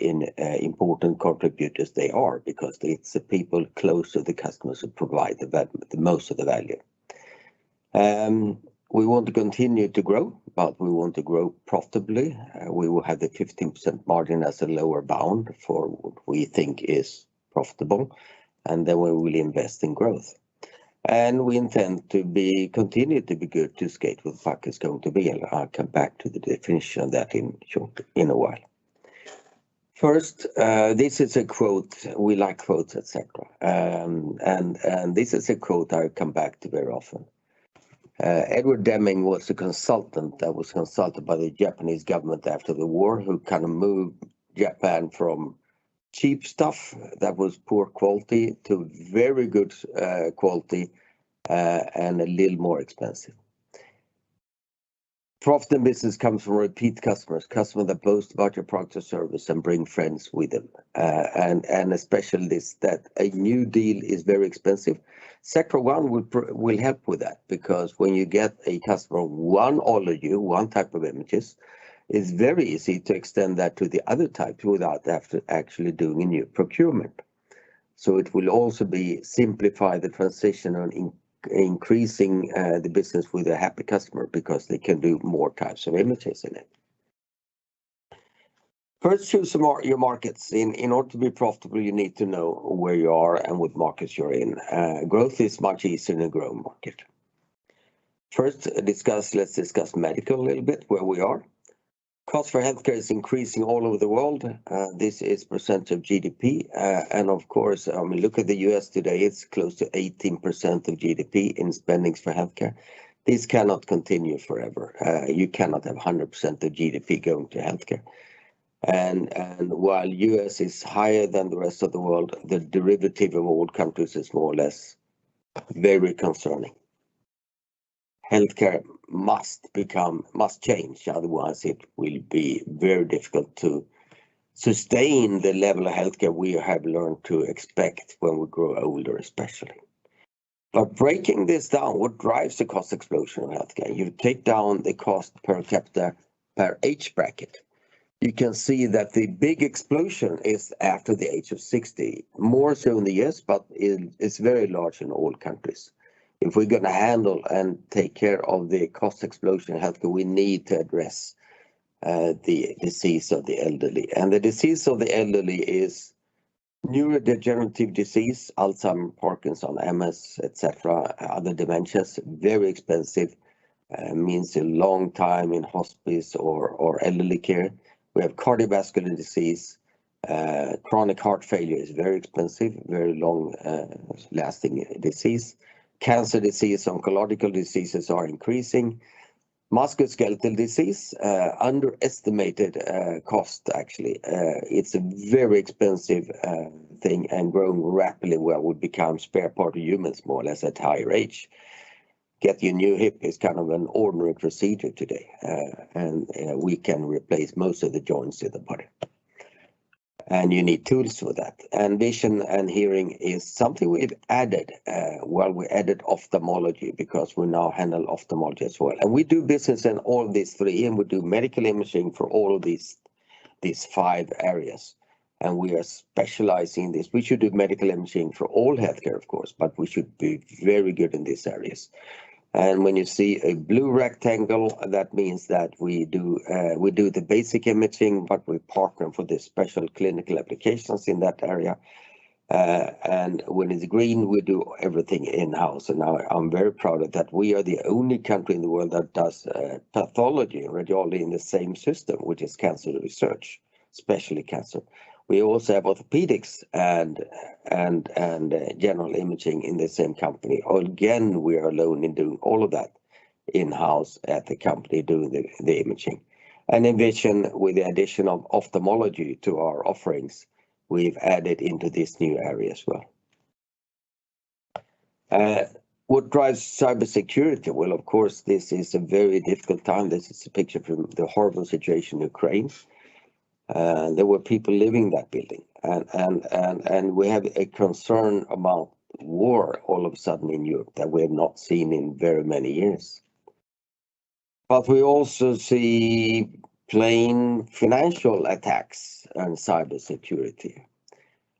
important contributors they are, because it's the people close to the customers who provide the most of the value. We want to continue to grow, but we want to grow profitably. We will have the 15% margin as a lower bound for what we think is profitable, and then we will invest in growth. And we intend to continue to be good to skate where the puck is going to be, and I'll come back to the definition of that in a while. First, this is a quote. We like quotes at Sectra, and this is a quote I come back to very often. Edward Deming was a consultant that was consulted by the Japanese government after the war, who kind of moved Japan from cheap stuff that was poor quality to very good quality and a little more expensive. Profit in business comes from repeat customers that boast about your product or service and bring friends with them. And especially this, that a new deal is very expensive. Sectra One will help with that, because when you get a customer one one type of images, it's very easy to extend that to the other types without after actually doing a new procurement. So it will also be simplify the transition and increasing the business with a happy customer, because they can do more types of images in it. First, choose your markets. In order to be profitable, you need to know where you are and what markets you're in. Growth is much easier in a growing market. First, let's discuss medical a little bit, where we are. Cost for healthcare is increasing all over the world. This is percent of GDP. And of course, I mean, look at the US today, it's close to 18% of GDP in spendings for healthcare. This cannot continue forever. You cannot have 100% of GDP going to healthcare. And while US is higher than the rest of the world, the derivative of all countries is more or less very concerning. Healthcare must change, otherwise it will be very difficult to sustain the level of healthcare we have learned to expect when we grow older, especially. But breaking this down, what drives the cost explosion of healthcare? You take down the cost per capita per age bracket. You can see that the big explosion is after the age of 60, more so in the US, but it's very large in all countries. If we're going to handle and take care of the cost explosion in healthcare, we need to address the disease of the elderly. And the disease of the elderly is neurodegenerative disease, Alzheimer's, Parkinson, MS, etc., other dementias, very expensive, means a long time in hospice or elderly care. We have cardiovascular disease, chronic heart failure is very expensive, very long lasting disease. Cancer disease, oncological diseases are increasing. Musculoskeletal disease, underestimated cost actually. It's a very expensive thing and growing rapidly, where we become spare part of humans more or less at higher age. Get your new hip is kind of an ordinary procedure today, and we can replace most of the joints in the body. and you need tools for that. And vision and hearing is something we've added. We added ophthalmology because we now handle ophthalmology as well. And we do business in all of these three, and we do medical imaging for all of these 5 areas. And we are specializing in this. We should do medical imaging for all healthcare, of course, but we should be very good in these areas. And when you see a blue rectangle, that means that we do the basic imaging, but we partner for the special clinical applications in that area. And when it's green, we do everything in-house. And now I'm very proud of that. We are the only country in the world that does pathology and radiology in the same system, which is cancer research, especially cancer. We also have orthopedics and general imaging in the same company. Again, we are alone in doing all of that in-house at the company doing the imaging. And in vision, with the addition of ophthalmology to our offerings, we've added into this new area as well. What drives cybersecurity? Well, of course, this is a very difficult time. This is a picture from the horrible situation in Ukraine. There were people living in that building, and we have a concern about war all of a sudden in Europe that we have not seen in very many years. But we also see plain financial attacks and cybersecurity.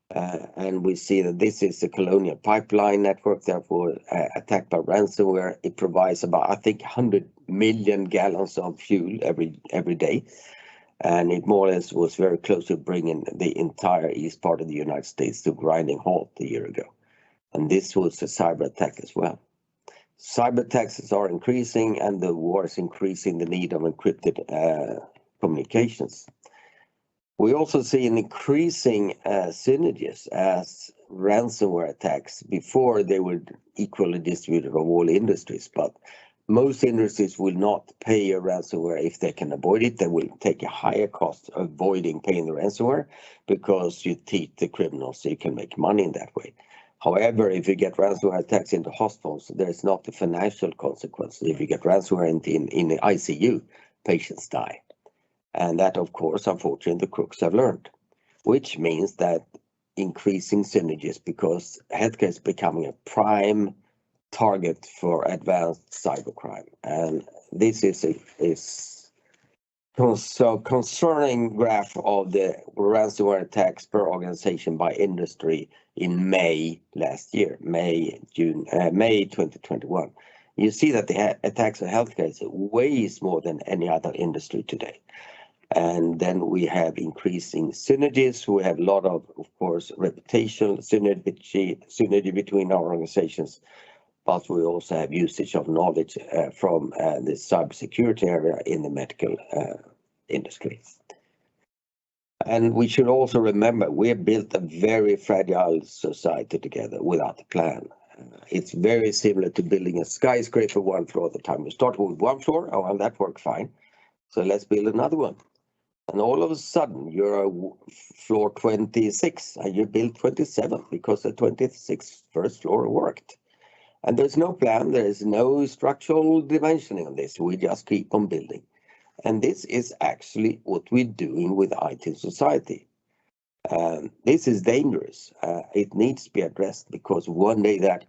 And we see that this is the Colonial Pipeline network that was attacked by ransomware. It provides about, I think, 100 million gallons of fuel every day. And it more or less was very close to bringing the entire east part of the United States to grinding halt a year ago. And this was a cyber attack as well. Cyber attacks are increasing, and the war is increasing the need of encrypted communications. We also see an increasing synergies as ransomware attacks. Before, they were equally distributed of all industries, but most industries will not pay a ransomware if they can avoid it. They will take a higher cost avoiding paying the ransomware because you teach the criminals so you can make money in that way. However, if you get ransomware attacks into hospitals, there's not the financial consequences. If you get ransomware in the ICU, patients die. And that, of course, unfortunately, the crooks have learned, which means that increasing synergies because healthcare is becoming a prime target for advanced cybercrime. And this is a concerning graph of the ransomware attacks per organization by industry in May last year, May 2021. You see that the attacks on healthcare is way more than any other industry today. And then we have increasing synergies. We have a lot of course, reputational synergy between our organizations, but we also have usage of knowledge from the cybersecurity area in the medical industry. And we should also remember, we have built a very fragile society together without a plan. It's very similar to building a skyscraper one floor at a time. You start with one floor, oh, well, that worked fine. So let's build another one. And all of a sudden, you're floor 26 and you build 27 because the 26th first floor worked. And there's no plan, there is no structural dimensioning on this. We just keep on building. And this is actually what we're doing with IT society. This is dangerous. It needs to be addressed because one day that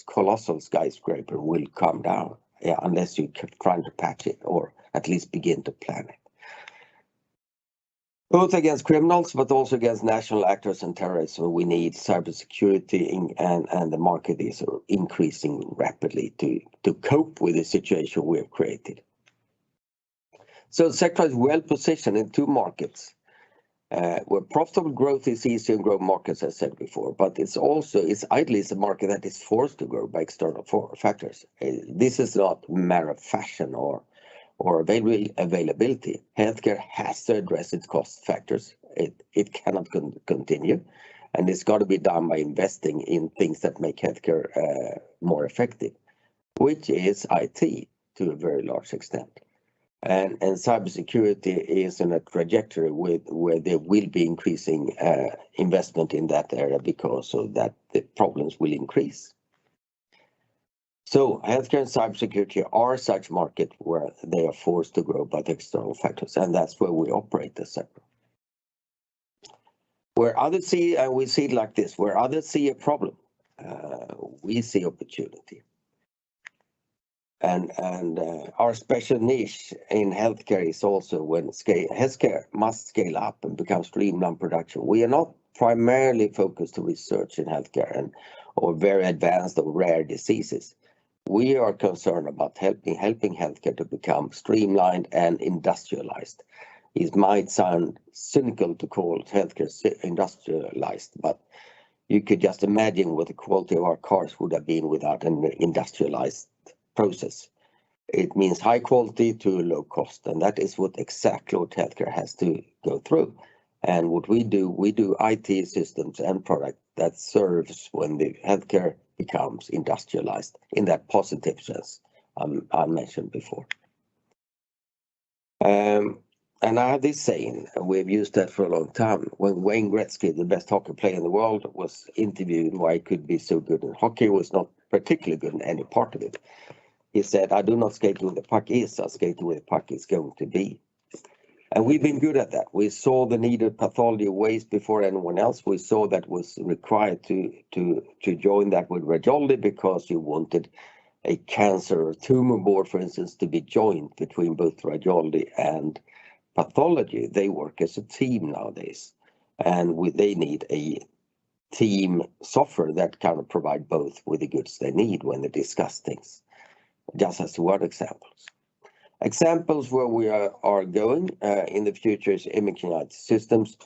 colossal skyscraper will come down, unless you're trying to patch it or at least begin to plan it. Both against criminals, but also against national actors and terrorists, we need cybersecurity, and the market is increasing rapidly to cope with the situation we have created. So Sectra is well positioned in 2 markets, where profitable growth is easier in growth markets, as I said before, but it's ideally a market that is forced to grow by external factors. This is not a matter of fashion or availability. Healthcare has to address its cost factors. It cannot continue, and it's got to be done by investing in things that make healthcare more effective, which is IT to a very large extent. And cybersecurity is in a trajectory where there will be increasing investment in that area because of that the problems will increase. So healthcare and cybersecurity are such markets where they are forced to grow by the external factors, and that's where we operate as Sectra. Where others see, and we see it like this, where others see a problem, we see opportunity. And our special niche in healthcare is also when healthcare must scale up and become streamlined production. We are not primarily focused to research in healthcare or very advanced or rare diseases. We are concerned about helping healthcare to become streamlined and industrialized. It might sound cynical to call healthcare industrialized, but you could just imagine what the quality of our cars would have been without an industrialized process. It means high quality to low cost, and that is what exactly what healthcare has to go through. And what we do IT systems and product that serves when the healthcare becomes industrialized in that positive sense I mentioned before. And I have this saying, we've used that for a long time. When Wayne Gretzky, the best hockey player in the world, was interviewed why he could be so good in hockey, was not particularly good in any part of it. He said, I do not skate where the puck is, I skate where the puck is going to be. And we've been good at that. We saw the needed pathology ways before anyone else. We saw that was required to join that with radiology because you wanted a cancer or tumor board, for instance, to be joined between both radiology and pathology. They work as a team nowadays, and they need a team software that kind of provide both with the goods they need when they discuss things. Just as one examples. Examples where we are going in the future is imaging systems.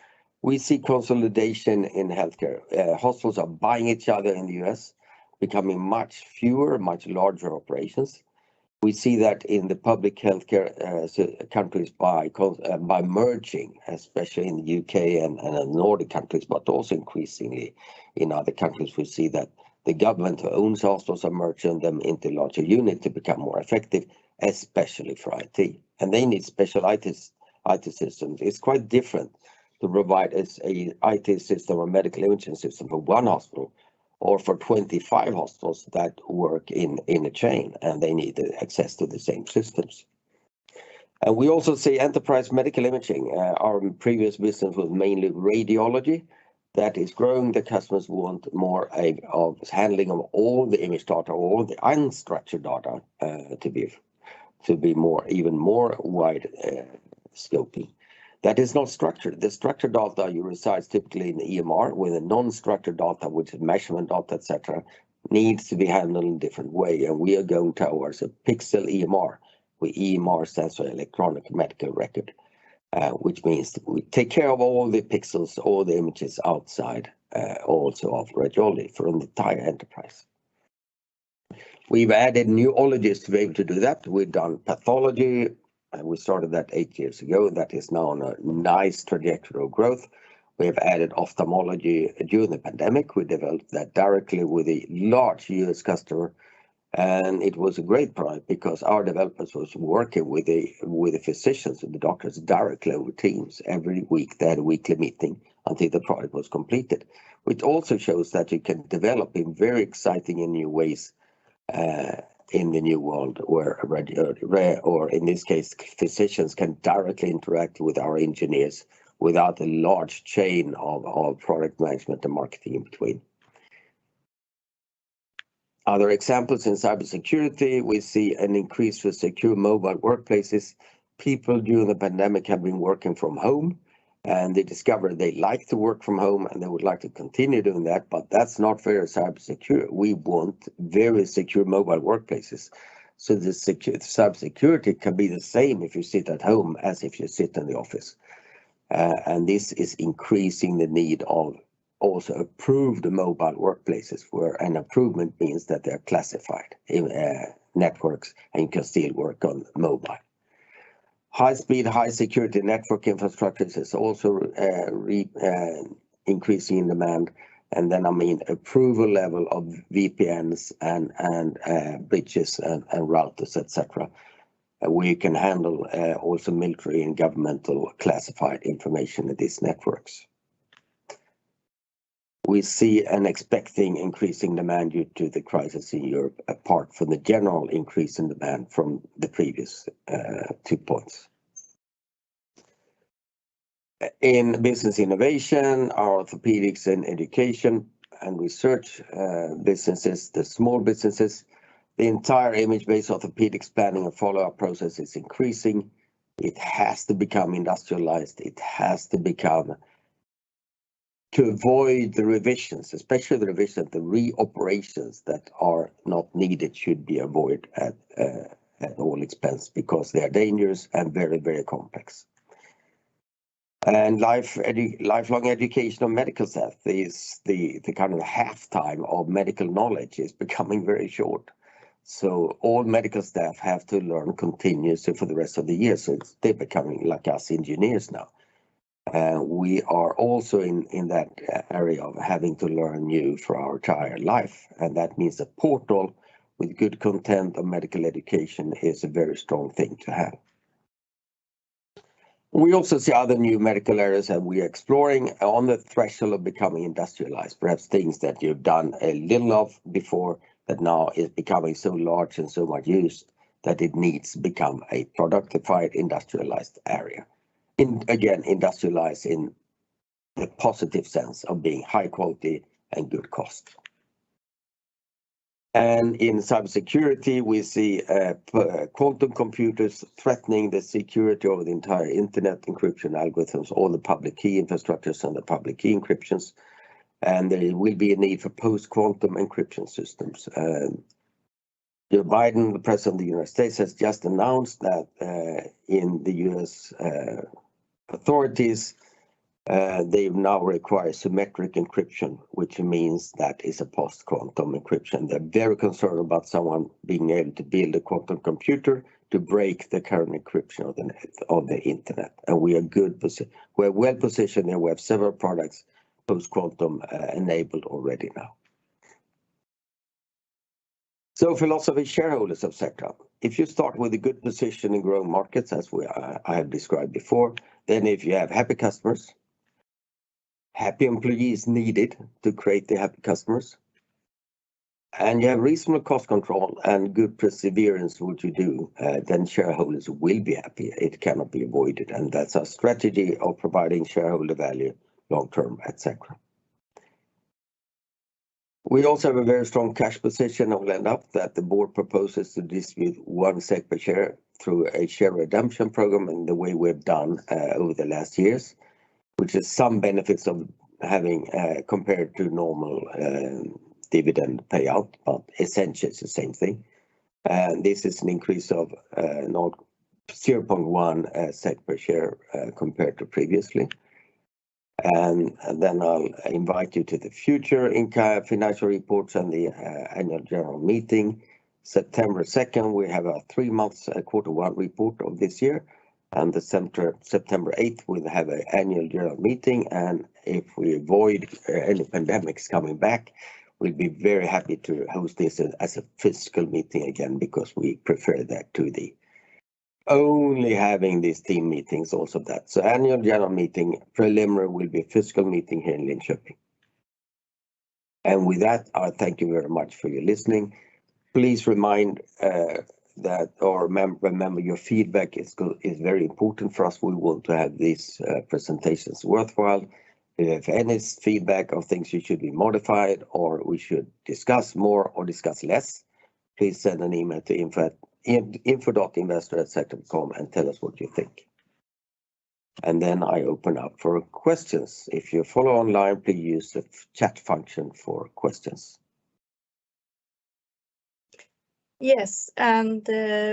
We see consolidation in healthcare. Hospitals are buying each other in the US, becoming much fewer, much larger operations. We see that in the public healthcare countries by merging, especially in the UK and the Nordic countries, but also increasingly in other countries. We see that the government who owns hospitals are merging them into larger units to become more effective, especially for IT. And they need special IT systems. It's quite different to provide a IT system or medical imaging system for one hospital or for 25 hospitals that work in a chain, and they need access to the same systems. And we also see enterprise medical imaging. Our previous business was mainly radiology. That is growing. The customers want more of handling of all the image data, all the unstructured data to be even more wide scoping. That is not structured. The structured data you resides typically in the EMR, with the non-structured data, which is measurement data, etc., needs to be handled in a different way. And we are going towards a pixel EMR, where EMR stands for electronic medical record. Which means we take care of all the pixels, all the images outside, also of radiology for an entire enterprise. We've added new ologies to be able to do that. We've done pathology, and we started that 8 years ago. That is now on a nice trajectory of growth. We have added ophthalmology during the pandemic. We developed that directly with a large US customer. And it was a great product because our developers was working with the physicians and the doctors directly over Teams every week. They had a weekly meeting until the product was completed, which also shows that you can develop in very exciting and new ways in the new world where or in this case physicians can directly interact with our engineers without a large chain of product management and marketing in between. Other examples in cybersecurity, we see an increase for secure mobile workplaces. People during the pandemic have been working from home, and they discovered they like to work from home and they would like to continue doing that, but that's not very cybersecure. We want very secure mobile workplaces. So the cybersecurity can be the same if you sit at home as if you sit in the office. And this is increasing the need of also approved mobile workplaces, where an improvement means that they're classified in networks and you can still work on mobile. High-speed, high-security network infrastructures is also increasing in demand. And then, I mean, approval level of VPNs and bridges and routers, etc. where you can handle also military and governmental classified information in these networks. We see an expecting increasing demand due to the crisis in Europe, apart from the general increase in demand from the previous 2 points. In business innovation, our orthopedics and education and research businesses, the small businesses, the entire image-based orthopedics planning and follow-up process is increasing. It has to become industrialized. It has to become, to avoid the revisions, especially the revisions, the reoperations that are not needed should be avoided at all expense, because they are dangerous and very, very complex. And lifelong education of medical staff is the kind of halftime of medical knowledge is becoming very short. So all medical staff have to learn continuously for the rest of the year. So they're becoming like us engineers now. We are also in that area of having to learn new for our entire life. And that means a portal with good content of medical education is a very strong thing to have. We also see other new medical areas that we are exploring on the threshold of becoming industrialized, perhaps things that you've done a little of before that now is becoming so large and so much used that it needs to become a productified, industrialized area. Again, industrialized in the positive sense of being high quality and good cost. And in cybersecurity, we see quantum computers threatening the security of the entire internet, encryption algorithms, all the public key infrastructures and the public key encryptions. And there will be a need for post-quantum encryption systems. Joe Biden, the President of the United States, has just announced that in the US authorities, they now require symmetric encryption, which means that is a post-quantum encryption. They're very concerned about someone being able to build a quantum computer to break the current encryption of the internet. And we are we're well positioned and we have several products post-quantum enabled already now. So philosophy shareholders of Sectra. If you start with a good position in growing markets, as I have described before, then if you have happy customers, happy employees needed to create the happy customers, and you have reasonable cost control and good perseverance in what you do, then shareholders will be happy. It cannot be avoided, and that's our strategy of providing shareholder value long-term at Sectra. We also have a very strong cash position. I will end up that the board proposes to distribute 1 SEK per share through a share redemption program in the way we've done over the last years, which is some benefits of having compared to normal dividend payout, but essentially it's the same thing. And this is an increase of 0.1 SEK per share compared to previously. And then I'll invite you to the future financial reports and the annual general meeting. September 2nd, we have a 3 months Q1 report of this year. And the September 8th, we'll have an annual general meeting. And if we avoid any pandemics coming back, we'll be very happy to host this as a physical meeting again, because we prefer that to the only having these team meetings also that. So annual general meeting, preliminary will be a physical meeting here in Linköping. And with that, I thank you very much for your listening. Please remind that, or remember your feedback is very important for us. We want to have these presentations worthwhile. If you have any feedback of things you should be modified or we should discuss more or discuss less, please send an email to info.investor@sectra.com and tell us what you think. And then I open up for questions. If you follow online, please use the chat function for questions. Yes, and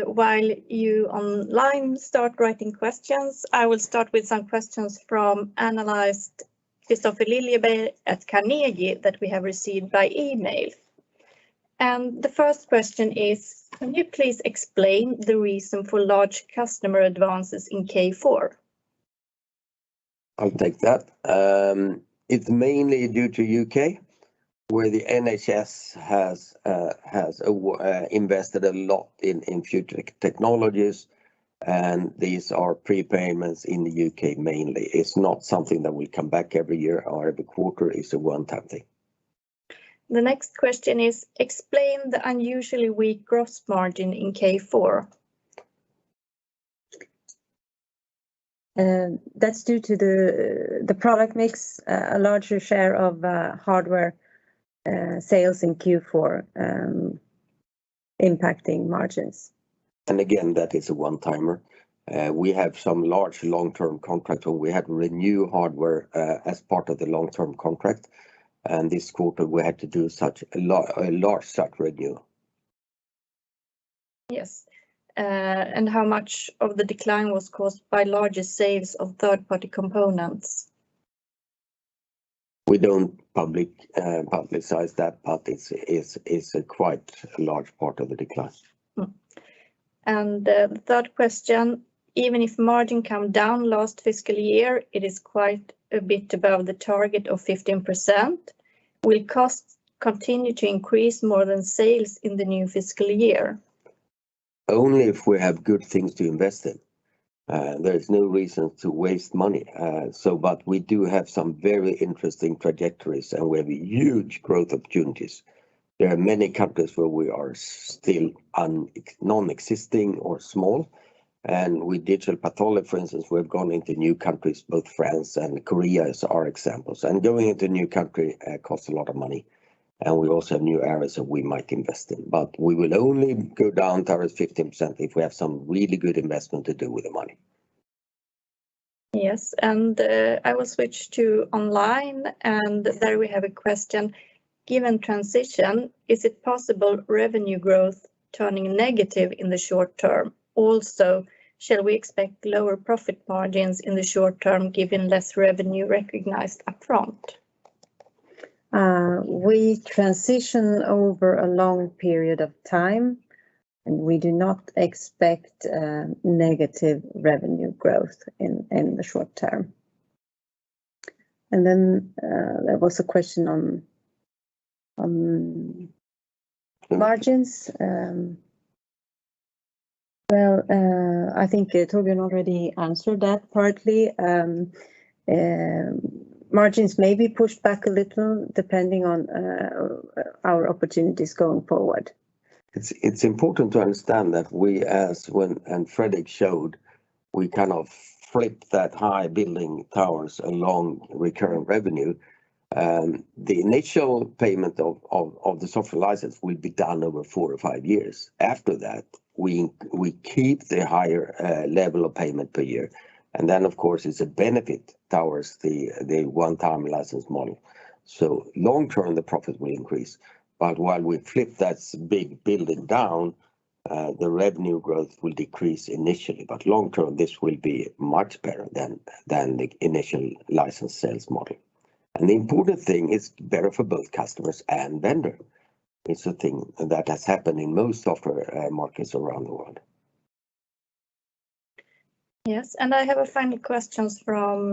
while you online start writing questions, I will start with some questions from analyst Christopher Liljeberg at Carnegie that we have received by email. And the first question is, can you please explain the reason for large customer advances in K4? I'll take that. It's mainly due to UK, where the NHS has invested a lot in future technologies, and these are prepayments in the UK mainly. It's not something that will come back every year or every quarter. It's a one-time thing. The next question is, explain the unusually weak gross margin in K4. That's due to the product mix, a larger share of hardware sales in Q4 impacting margins. And again, that is a one-timer. We have some large long-term contracts where we had to renew hardware as part of the long-term contract. And this quarter we had to do such a large such renewal. Yes. And how much of the decline was caused by larger sales of third-party components? We don't publicize that, but it's a quite large part of the decline. And the third question, even if margin came down last fiscal year, it is quite a bit above the target of 15%. Will costs continue to increase more than sales in the new fiscal year? Only if we have good things to invest in. There is no reason to waste money. But we do have some very interesting trajectories and we have huge growth opportunities. There are many countries where we are still non-existing or small. And with digital pathology, for instance, we've gone into new countries, both France and Korea as our examples. And going into a new country costs a lot of money. And we also have new areas that we might invest in. But we will only go down towards 15% if we have some really good investment to do with the money. Yes, and I will switch to online, and there we have a question. Given transition, is it possible revenue growth turning negative in the short term? Also, shall we expect lower profit margins in the short term given less revenue recognized upfront? We transition over a long period of time, and we do not expect negative revenue growth in the short term. And then there was a question on margins. I think Torbjörn already answered that partly. Margins may be pushed back a little depending on our opportunities going forward. It's important to understand that we, and Fredrik showed, we kind of flip that high building towers along recurring revenue. The initial payment of the software license will be done over 4 or 5 years. After that, we keep the higher level of payment per year. And then, of course, it's a benefit towards the one-time license model. So long term, the profit will increase. But while we flip that big building down, the revenue growth will decrease initially. But long term, this will be much better than the initial license sales model. And the important thing is better for both customers and vendor. It's a thing that has happened in most software markets around the world. Yes, and I have a final question from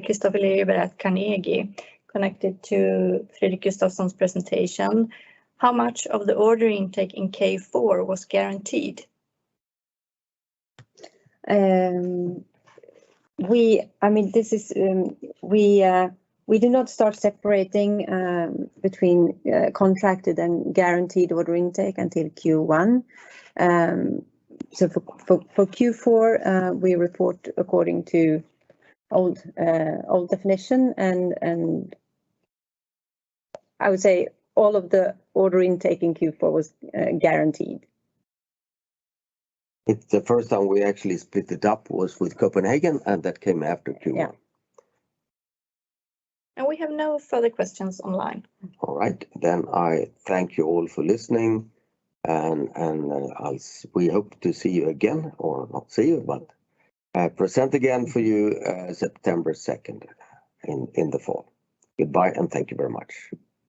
Christopher Lieber at Carnegie, connected to Fredrik Gustavsson's presentation. How much of the order intake in Q4 was guaranteed? We do not start separating between contracted and guaranteed order intake until Q1. So for Q4, we report according to old definition, and I would say all of the order intake in Q4 was guaranteed. It's the first time we actually split it up was with Copenhagen, and that came after Q1. Yeah. And we have no further questions online. All right, then I thank you all for listening, and we hope to see you again, or not see you, but present again for you September 2nd in the fall. Goodbye and thank you very much.